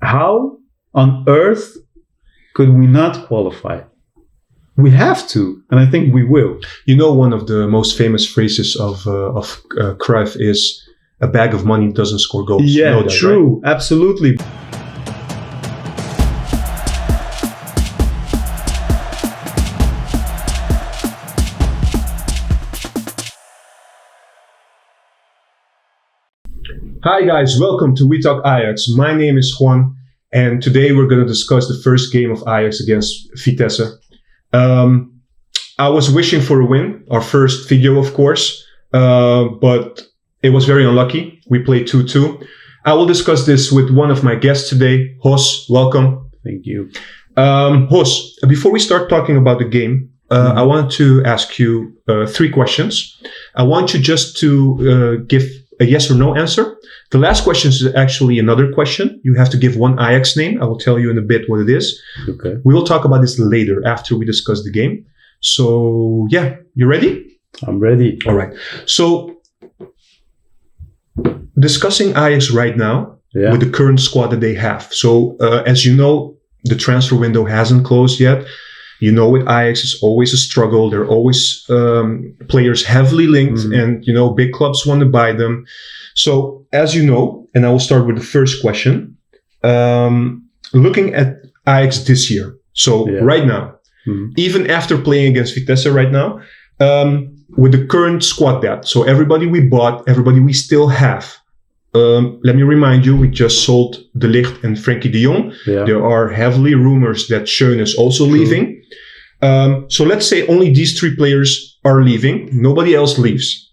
how on earth could we not qualify? We have to, and I think we will. You know, one of the most famous phrases of Cruyff is, "A bag of money doesn't score goals." Yeah, you know that, true, right? Absolutely. Hi guys, welcome to We Talk Ajax. My name is Juan, and today we're going to discuss the first game of Ajax against Vitesse. I was wishing for a win, our first video of course, but it was very unlucky. We played 2-2. I will discuss this with one of my guests today, Jos. Welcome. Thank you. Jos, before we start talking about the game, I wanted to ask you 3 questions. I want you just to give a yes or no answer. The last question is actually another question. You have to give one Ajax name. I will tell you in a bit what it is. Okay. We will talk about this later after we discuss the game. So, yeah, you ready? I'm ready. All right. So, discussing Ajax right now with the current squad that they have. So, as you know, the transfer window hasn't closed yet. You know, with Ajax, it's always a struggle. There are always players heavily linked, and, you know, big clubs want to buy them. So, as you know, and I will start with the first question, looking at Ajax this year. So, right now, even after playing against Vitesse right now, with the current squad depth, so everybody we bought, everybody we still have. Let me remind you, we just sold De Ligt and Frenkie de Jong. Yeah. There are heavily rumors that Schöne is also leaving. So let's say only these 3 players are leaving. Nobody else leaves.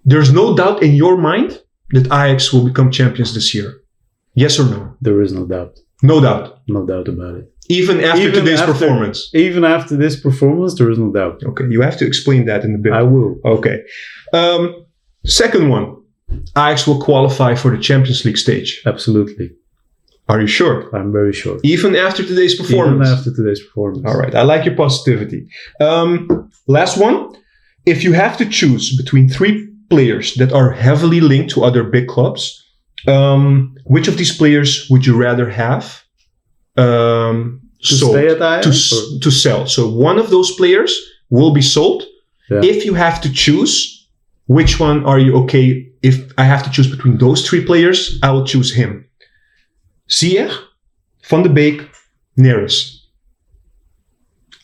There's no doubt in your mind that Ajax will become champions this year. Yes or no? There is no doubt. No doubt. No doubt about it. Even after today's performance? Even after this performance, there is no doubt. Okay, you have to explain that in a bit. I will. Okay. Second one. Ajax will qualify for the Champions League stage. Absolutely. Are you sure? I'm very sure. Even after today's performance? Even after today's performance. All right. I like your positivity. Last one. If you have to choose between 3 players that are heavily linked to other big clubs, which of these players would you rather have sold? Stay at Ajax? To sell. So one of those players will be sold. Yeah. If you have to choose, which one are you okay? If I have to choose between those 3 players, I will choose him. Ziyech, Van de Beek, Neres.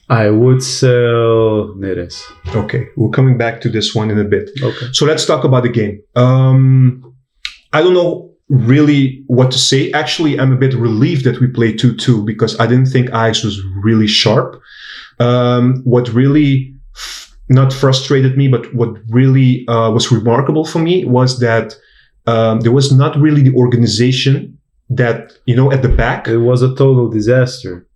I would sell Neres. Okay, we're coming back to this one in a bit. Okay. So let's talk about the game. I don't know really what to say. Actually, I'm a bit relieved that we played 2-2 because I didn't think Ajax was really sharp. What really not frustrated me, but what really was remarkable for me was that there was not really the organization that, you know, at the back. It was a total disaster.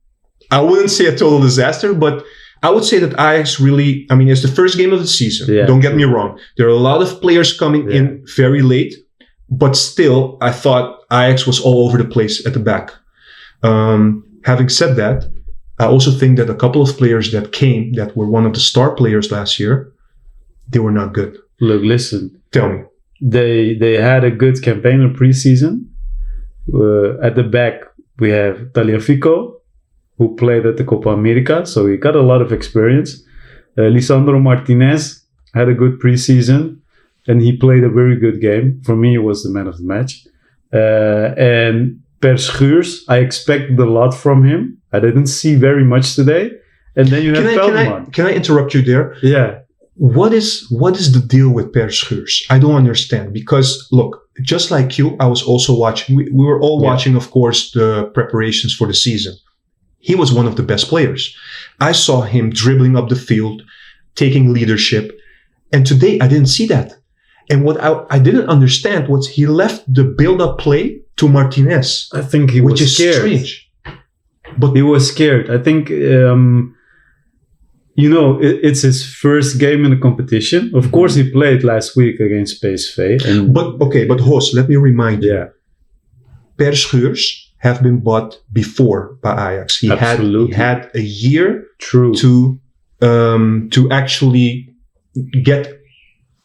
I wouldn't say a total disaster, but I would say that Ajax really, I mean, it's the first game of the season. Yeah, don't get me wrong. There are a lot of players coming in very late, but still, I thought Ajax was all over the place at the back. Having said that, I also think that a couple of players that came that were one of the star players last year, they were not good. Look, listen. Tell me. They had a good campaign in preseason. At the back, we have Tagliafico, who played at the Copa America, so he got a lot of experience. Lisandro Martinez had a good preseason, and he played a very good game. For me, he was the man of the match. And Per Schuurs, I expected a lot from him. I didn't see very much today. And then you have Veldman. Can I interrupt you there? Yeah. What is the deal with Per Schuurs? I don't understand. Because, look, just like you, I was also watching. We were all watching, of course, the preparations for the season. He was one of the best players. I saw him dribbling up the field, taking leadership. And today, I didn't see that. And what I didn't understand was he left the build-up play to Martinez. I think he was scared. Which is strange. But he was scared. I think, it's his first game in the competition. Of course, he played last week against PSV. But Jos, let me remind you. Per Schuurs have been bought before by Ajax. He had a year to actually get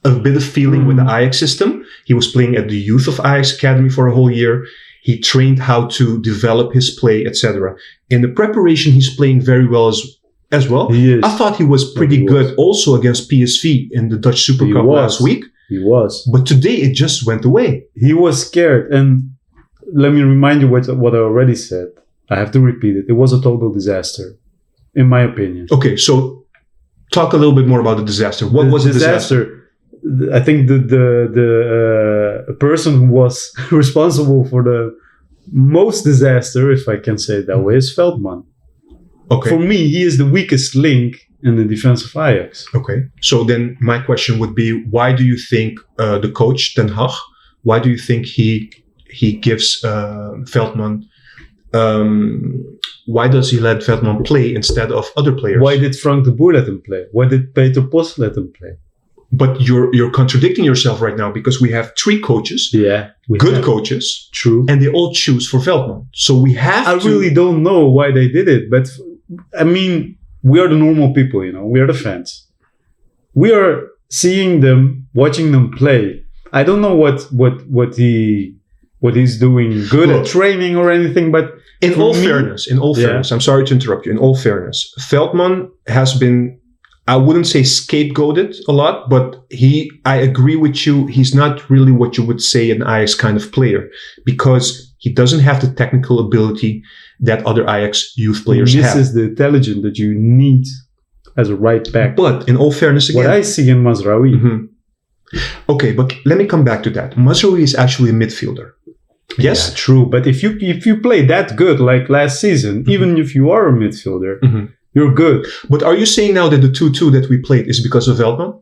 a bit of feeling with the Ajax system. He was playing at the youth of Ajax Academy for a whole year. He trained how to develop his play, etc. In the preparation, he's playing very well as well. He is. I thought he was pretty good also against PSV in the Dutch Super Cup last week. He was. But today it just went away. He was scared. And let me remind you what I already said. I have to repeat it. It was a total disaster, in my opinion. Okay, so talk a little bit more about the disaster. What was the disaster? I think the person who was responsible for the most disaster, if I can say it that way, is Veldman. Okay. For me, he is the weakest link in the defense of Ajax. Okay. So then my question would be, why do you think the coach, Ten Hag, why do you think he gives Veldman, why does he let Veldman play instead of other players? Why did Frank de Boer let him play? Why did Peter Post let him play? But you're contradicting yourself right now because we have 3 coaches, good coaches, true, and they all choose for Veldman. So we have I really don't know why they did it, but I mean, we are the normal people, we are the fans. We are seeing them, watching them play. I don't know what he's doing good at training or anything, but in all fairness, I'm sorry to interrupt you. In all fairness, Veldman has been, I wouldn't say scapegoated a lot, but I agree with you. He's not really what you would say an Ajax kind of player because he doesn't have the technical ability that other Ajax youth players have. This is the intelligence that you need as a right back. But in all fairness, again, what I see in Mazraoui. Mm-hmm. Okay, but let me come back to that. Mazraoui is actually a midfielder. Yes, yeah, true. But if you play that good like last season, even if you are a midfielder, you're good. But are you saying now that the 2-2 that we played is because of Veldman?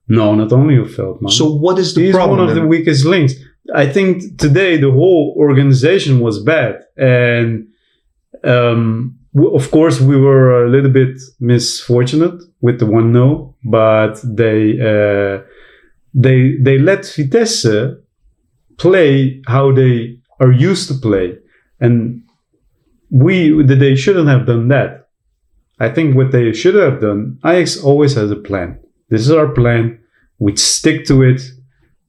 No, not only of Veldman. So what is the problem? He's one of the weakest links. I think today the whole organization was bad, and of course we were a little bit misfortunate with the 1-0, but they let Vitesse play how they are used to play, and they shouldn't have done that. I think what they should have done, Ajax always has a plan. This is our plan. We stick to it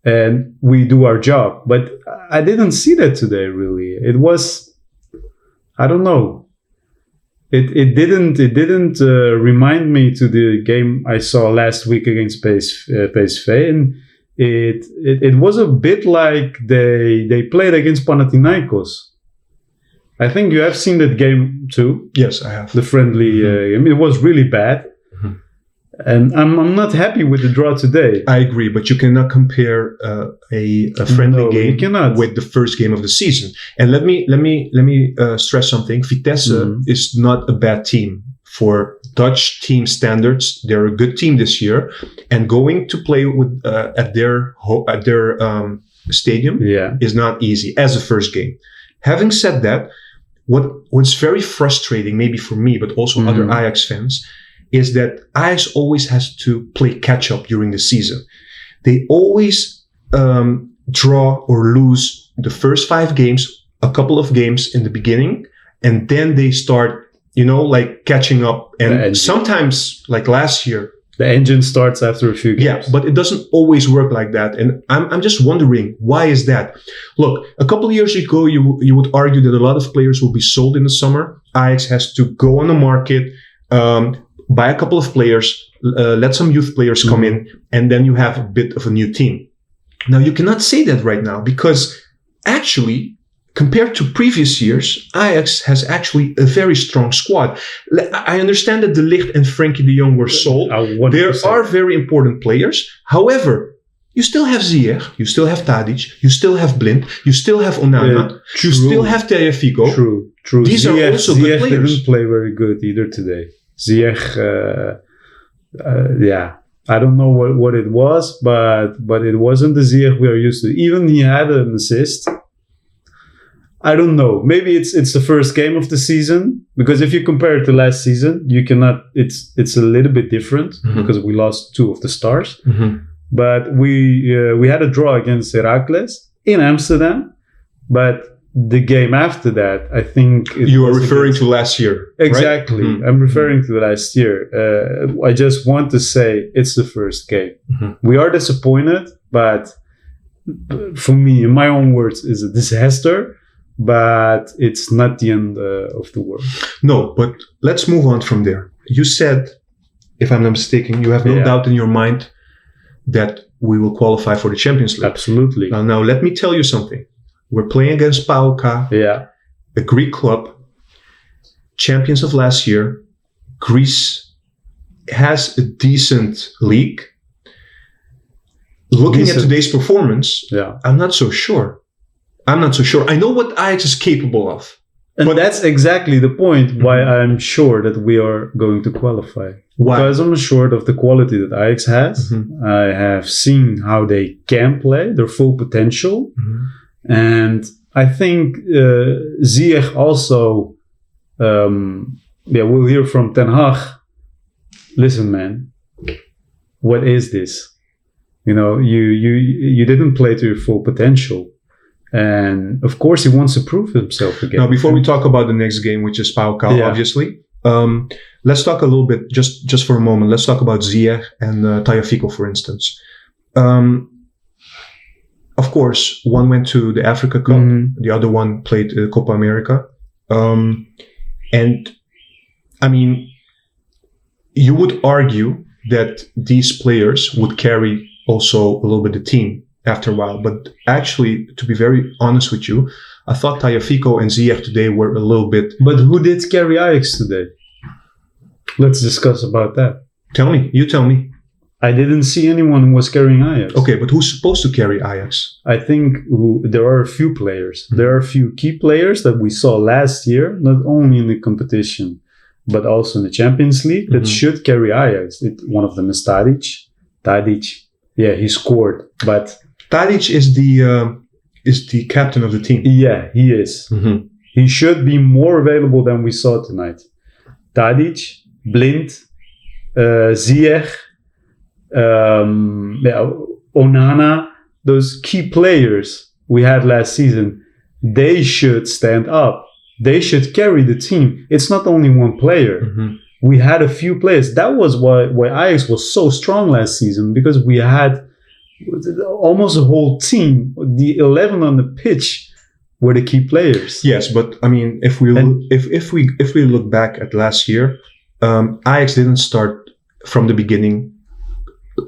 and we do our job. But I didn't see that today, really. It was, I don't know. It didn't remind me to the game I saw last week against PSV. And it was a bit like they played against Panathinaikos. I think you have seen that game too. Yes, I have. The friendly game. It was really bad. Mm-hmm. And I'm not happy with the draw today. I agree, but you cannot compare a friendly game with the first game of the season. And let me stress something. Vitesse is not a bad team for Dutch team standards. They're a good team this year, and going to play with at their stadium is not easy as a first game. Having said that, what's very frustrating, maybe for me, but also other Ajax fans, is that Ajax always has to play catch up during the season. They always draw or lose the first 5 games, a couple of games in the beginning, and then they start, like catching up. And sometimes, like last year, the engine starts after a few games. Yeah, but it doesn't always work like that. And I'm just wondering, why is that? Look, a couple of years ago, you would argue that a lot of players will be sold in the summer. Ajax has to go on the market, buy a couple of players, let some youth players come in, and then you have a bit of a new team. Now, you cannot say that right now because actually, compared to previous years, Ajax has actually a very strong squad. I understand that De Ligt and Frenkie de Jong were sold. There are very important players. However, you still have Ziyech, you still have Tadic, you still have Blind, you still have Onana, you still have Tagliafico. True. These are also good players. Didn't play very good either today. Ziyech, I don't know what it was, but it wasn't the Ziyech we are used to. Even he had an assist. I don't know. Maybe it's the first game of the season, because if you compare it to last season, you cannot. It's a little bit different because we lost 2 of the stars. But we had a draw against Heracles in Amsterdam. But the game after that, I think you are referring to last year. Exactly, right? I'm referring to last year. I just want to say it's the first game. We are disappointed, but for me, in my own words, it's a disaster. but it's not the end of the world. No, but let's move on from there. You said, if I'm not mistaken, you have no doubt in your mind that we will qualify for the Champions League. Absolutely. Now let me tell you something. We're playing against PAOK, a Greek club, champions of last year. Greece has a decent league. Looking at today's performance, I'm not so sure. I know what Ajax is capable of. And that's exactly the point why I'm sure that we are going to qualify. Why? Because I'm sure of the quality that Ajax has. I have seen how they can play, their full potential. And I think Ziyech also, we'll hear from Ten Hag. Listen, man, what is this? You know, you didn't play to your full potential. And of course, he wants to prove himself again. Now, before we talk about the next game, which is PAOK, obviously, let's talk a little bit, just for a moment. Let's talk about Ziyech and Tagliafico, for instance. Of course, one went to the Africa Cup, the other one played Copa America. And I mean, you would argue that these players would carry also a little bit the team after a while. But actually, to be very honest with you, I thought Tagliafico and Ziyech today were a little bit... But who did carry Ajax today? Let's discuss about that. You tell me. I didn't see anyone who was carrying Ajax. Okay, but who's supposed to carry Ajax? I think there are a few players. There are a few key players that we saw last year, not only in the competition, but also in the Champions League, that should carry Ajax. One of them is Tadic. Yeah, he scored, but... Tadic is the captain of the team. Yeah, he is. He should be more available than we saw tonight. Tadic, Blind, Ziyech, Onana, those key players we had last season, they should stand up. They should carry the team. It's not only one player. We had a few players. That was why Ajax was so strong last season, because we had almost a whole team. The 11 on the pitch were the key players. Yes, but I mean, if we look back at last year, Ajax didn't start from the beginning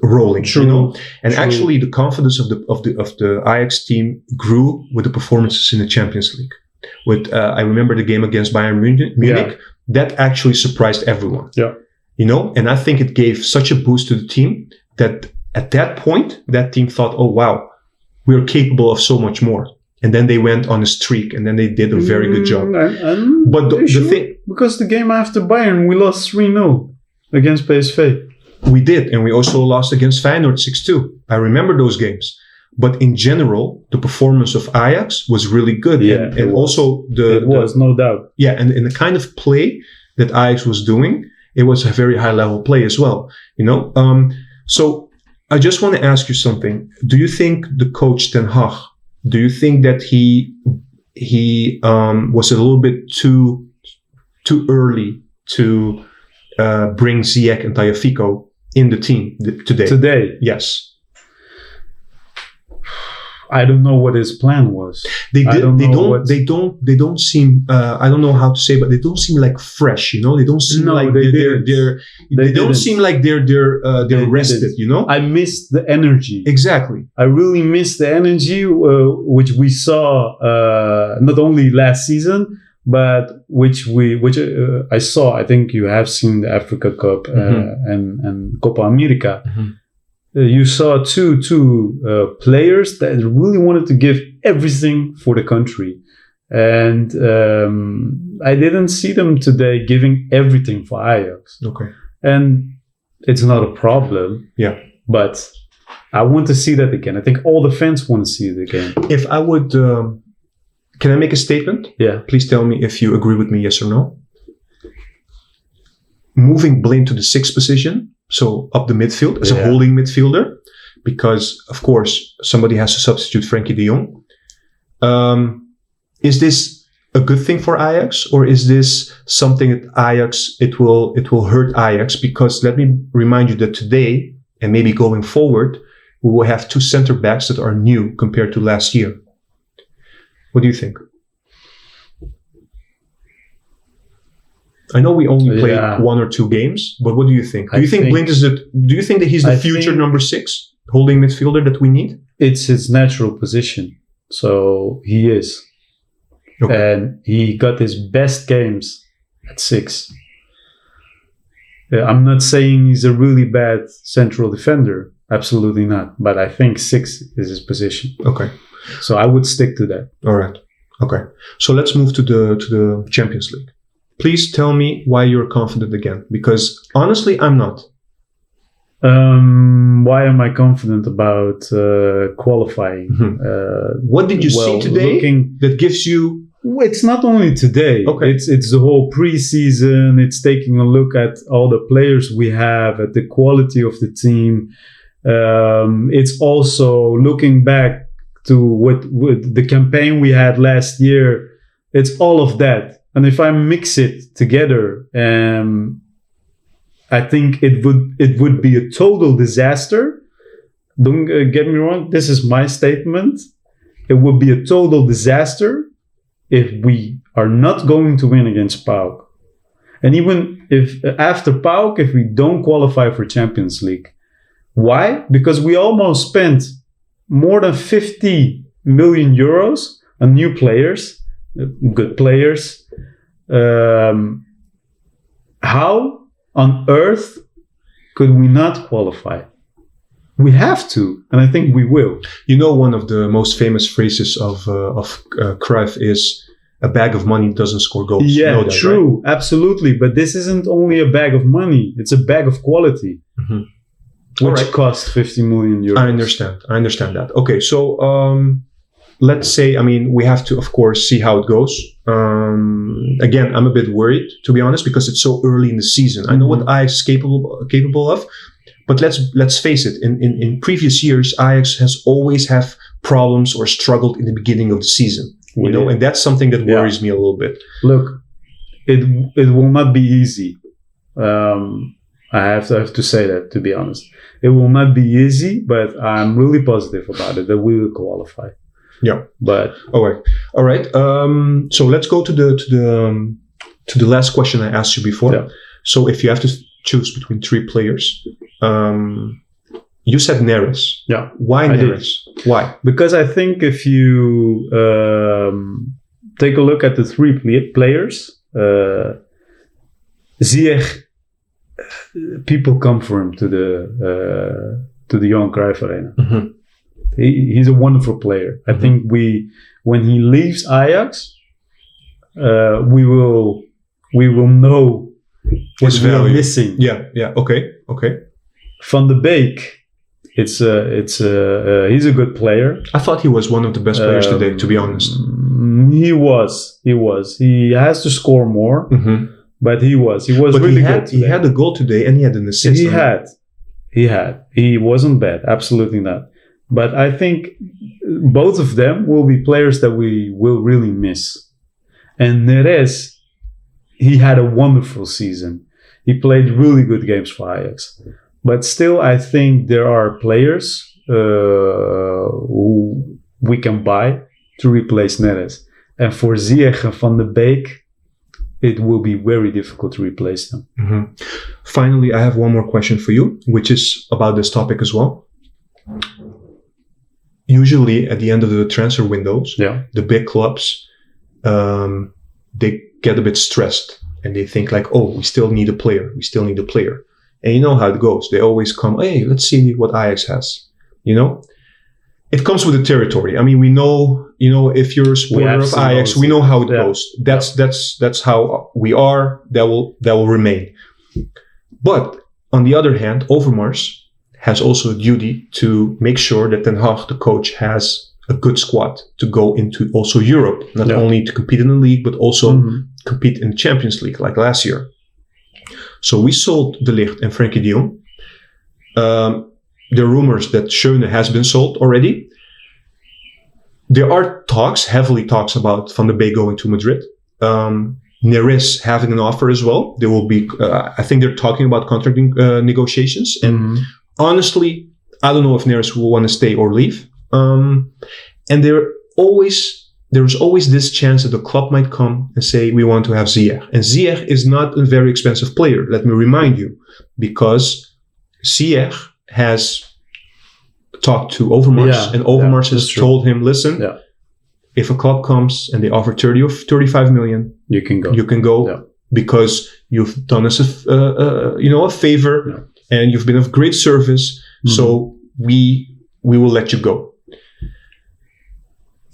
rolling. True. You know? And actually, the confidence of the Ajax team grew with the performances in the Champions League. I remember the game against Bayern Munich. That actually surprised everyone. Yeah. You know, and I think it gave such a boost to the team that at that point, that team thought, oh, wow, we're capable of so much more. And then they went on a streak, and then they did a very good job. But the thing... Because the game after Bayern, we lost 3-0 against PSV. We did, and we also lost against Feyenoord 6-2. I remember those games. But in general, the performance of Ajax was really good. Yeah, and also it was, no doubt. Yeah, and the kind of play that Ajax was doing, it was a very high level play as well. You know, so I just want to ask you something. Do you think the coach Ten Hag, do you think that he was a little bit too early to bring Ziyech and Tagliafico in the team today? Today, yes. I don't know what his plan was. They don't seem. I don't know how to say, but they don't seem like fresh. You know, they don't seem like they don't seem like they're rested. You know, I missed the energy. Exactly. I really missed the energy which we saw not only last season, but which I saw. I think you have seen the Africa Cup and Copa America. You saw two players that really wanted to give everything for the country. And I didn't see them today giving everything for Ajax. Okay. And it's not a problem. Yeah. But I want to see that again. I think all the fans want to see it again. If I would... can I make a statement? Yeah. Please tell me if you agree with me, yes or no. Moving Blind to the 6th position, so up the midfield as a holding midfielder, because of course somebody has to substitute Frenkie de Jong. Is this a good thing for Ajax, or is this something that Ajax it will hurt Ajax? Because let me remind you that today and maybe going forward, we will have two center backs that are new compared to last year. What do you think? I know we only played 1 or 2 games, but what do you think? Do you think Blind is it? Do you think that he's the future number 6 holding midfielder that we need? It's his natural position, so he is, and he got his best games at 6. I'm not saying he's a really bad central defender. Absolutely not. But I think 6 is his position. Okay. So I would stick to that. All right. Okay. So let's move to the Champions League. Please tell me why you're confident again. Because honestly, I'm not. Why am I confident about qualifying? Mm-hmm. What did you see today that gives you... It's not only today. Okay. It's the whole preseason. It's taking a look at all the players we have, at the quality of the team. It's also looking back to what the campaign we had last year. It's all of that. And if I mix it together, I think it would be a total disaster. Don't get me wrong. This is my statement. It would be a total disaster if we are not going to win against PAOK. And even if after PAOK, if we don't qualify for Champions League. Why? Because we almost spent more than 50 million euros on new players, good players. How on earth could we not qualify? We have to, and I think we will. You know, one of the most famous phrases of Cruyff is, "A bag of money doesn't score goals." Yeah, you know that, true, right? Absolutely. But this isn't only a bag of money; it's a bag of quality, which cost 50 million euros. I understand that. Okay, so let's say, I mean, we have to, of course, see how it goes. Again, I'm a bit worried, to be honest, because it's so early in the season. I know what Ajax is capable of. But let's face it. In previous years, Ajax has always have problems or struggled in the beginning of the season. You know, and that's something that worries me a little bit. Look, it will not be easy. I have to say that, to be honest. It will not be easy, but I'm really positive about it that we will qualify. Yeah. But all right. So let's go to the last question I asked you before. Yeah. So if you have to choose between 3 players. You said Neres. Yeah. Why Neres? Why? Because I think if you take a look at the 3 players, Ziyech, people come for him to the Johan Cruyff Arena. Mm-hmm. He's a wonderful player. I think when he leaves Ajax, we will know what we are missing. Yeah. Okay. Van de Beek, he's a good player. I thought he was one of the best players today, to be honest. He was. He has to score more, but he was really good today. He had a goal today, and he had an assist. He wasn't bad, absolutely not. But I think both of them will be players that we will really miss. And Neres, he had a wonderful season. He played really good games for Ajax. But still, I think there are players who we can buy to replace Neres. And for Ziyech and Van de Beek, it will be very difficult to replace them. Mm-hmm. Finally, I have one more question for you, which is about this topic as well. Usually, at the end of the transfer windows, the big clubs, they get a bit stressed. And they think like, oh, we still need a player. And you know how it goes. They always come, hey, let's see what Ajax has. You know? It comes with the territory. I mean, we know, if you're a supporter of Ajax, we know how it goes. That's how we are. That will remain. But on the other hand, Overmars has also a duty to make sure that Ten Hag, the coach, has a good squad to go into also Europe, not only to compete in the league, but also compete in the Champions League like last year. So we sold De Ligt and Frenkie de Jong. There are rumors that Schöne has been sold already. There are heavily talks about Van de Beek going to Madrid. Neres having an offer as well. There will be, I think they're talking about contract negotiations. And honestly, I don't know if Neres will want to stay or leave. And they're always there's always this chance that the club might come and say, we want to have Ziyech. And Ziyech is not a very expensive player, let me remind you, because Ziyech has talked to Overmars, and Overmars has told him, listen, if a club comes and they offer 30 or 35 million, you can go. You can go because you've done us a favor and you've been of great service. So we will let you go.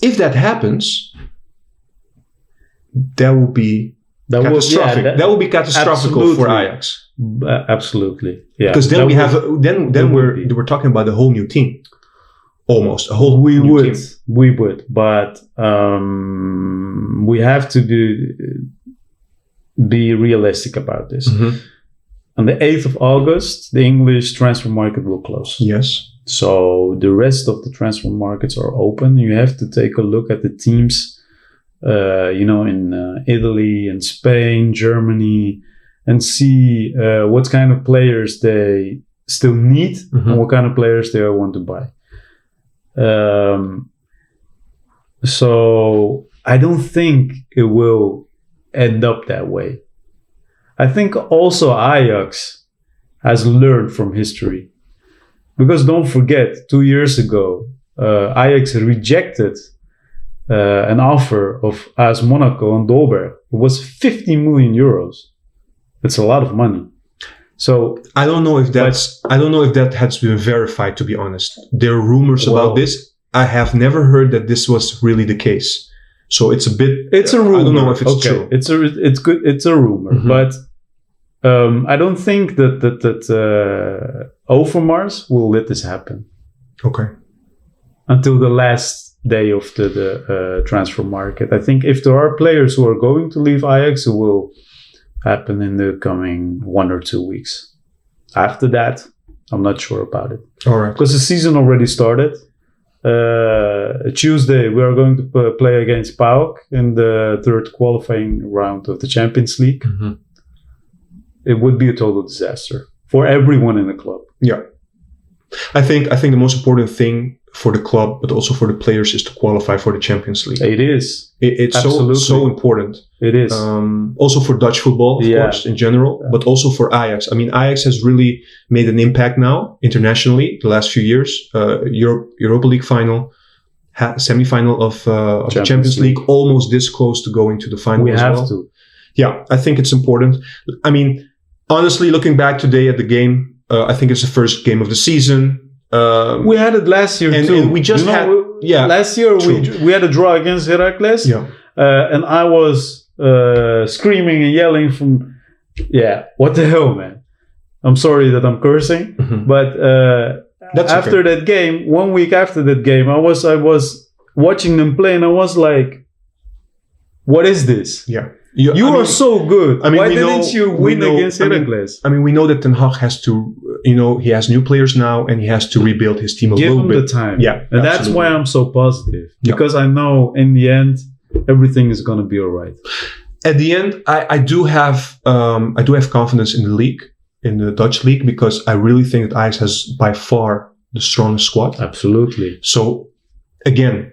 If that happens, that will be catastrophic. That will be catastrophic for Ajax. Absolutely, yeah. Because then we're talking about a whole new team, almost a whole new team. We would, but we have to be realistic about this. On the 8th of August, the English transfer market will close. Yes. So the rest of the transfer markets are open. You have to take a look at the teams, in Italy and Spain, Germany, and see what kind of players they still need and what kind of players they want to buy. So I don't think it will end up that way. I think also Ajax has learned from history. Because don't forget, 2 years ago, Ajax rejected an offer of AS Monaco and Dolberg. It was 50 million euros. It's a lot of money. So I don't know if that has been verified. To be honest, there are rumors about this. I have never heard that this was really the case. So it's a bit. It's a rumor. I don't know if it's true. It's good. It's a rumor, but. I don't think that Overmars will let this happen. Okay. Until the last day of the transfer market. I think if there are players who are going to leave Ajax, it will happen in the coming 1 or 2 weeks. After that, I'm not sure about it. All right. Because the season already started. Tuesday, we are going to play against PAOK in the third qualifying round of the Champions League. It would be a total disaster for everyone in the club. Yeah. I think the most important thing for the club, but also for the players, is to qualify for the Champions League. It is. It's so important. It is. Also for Dutch football, of course, in general, but also for Ajax. I mean, Ajax has really made an impact now internationally the last few years. Europa League final, semi-final of the Champions League, almost this close to going to the final as well. We have to. Yeah, I think it's important. I mean, honestly, looking back today at the game, I think it's the first game of the season. We had it last year too. And we just last year we had a draw against Heracles. Yeah. And I was screaming and yelling from, what the hell, man? I'm sorry that I'm cursing, but after that game, 1 week after that game, I was watching them play, and I was like, what is this? Yeah. You are so good. I mean, why didn't you win against Heracles? I mean, we know that Ten Hag has to, he has new players now, and he has to rebuild his team a little bit. Give him the time. Yeah, and that's why I'm so positive, because I know in the end everything is going to be all right. At the end, I do have confidence in the league, in the Dutch league, because I really think that Ajax has by far the strongest squad. Absolutely. So again,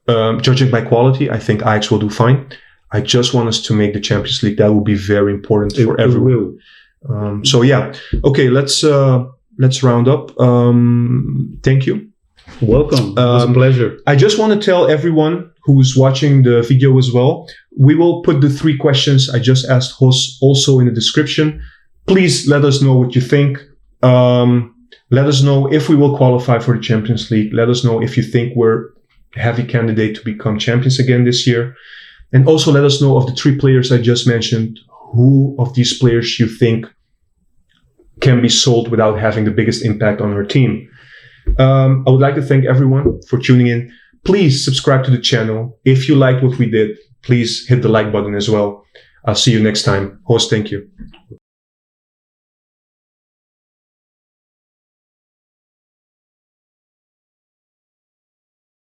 judging by quality, I think Ajax will do fine. I just want us to make the Champions League. That will be very important for everyone. Okay, let's round up. Thank you. Welcome. It was a pleasure. I just want to tell everyone who's watching the video as well, we will put the 3 questions I just asked Jos also in the description. Please let us know what you think. Let us know if we will qualify for the Champions League. Let us know if you think we're a heavy candidate to become champions again this year. And also let us know of the 3 players I just mentioned, who of these players you think can be sold without having the biggest impact on our team. I would like to thank everyone for tuning in. Please subscribe to the channel. If you liked what we did, please hit the like button as well. I'll see you next time. Host, thank you.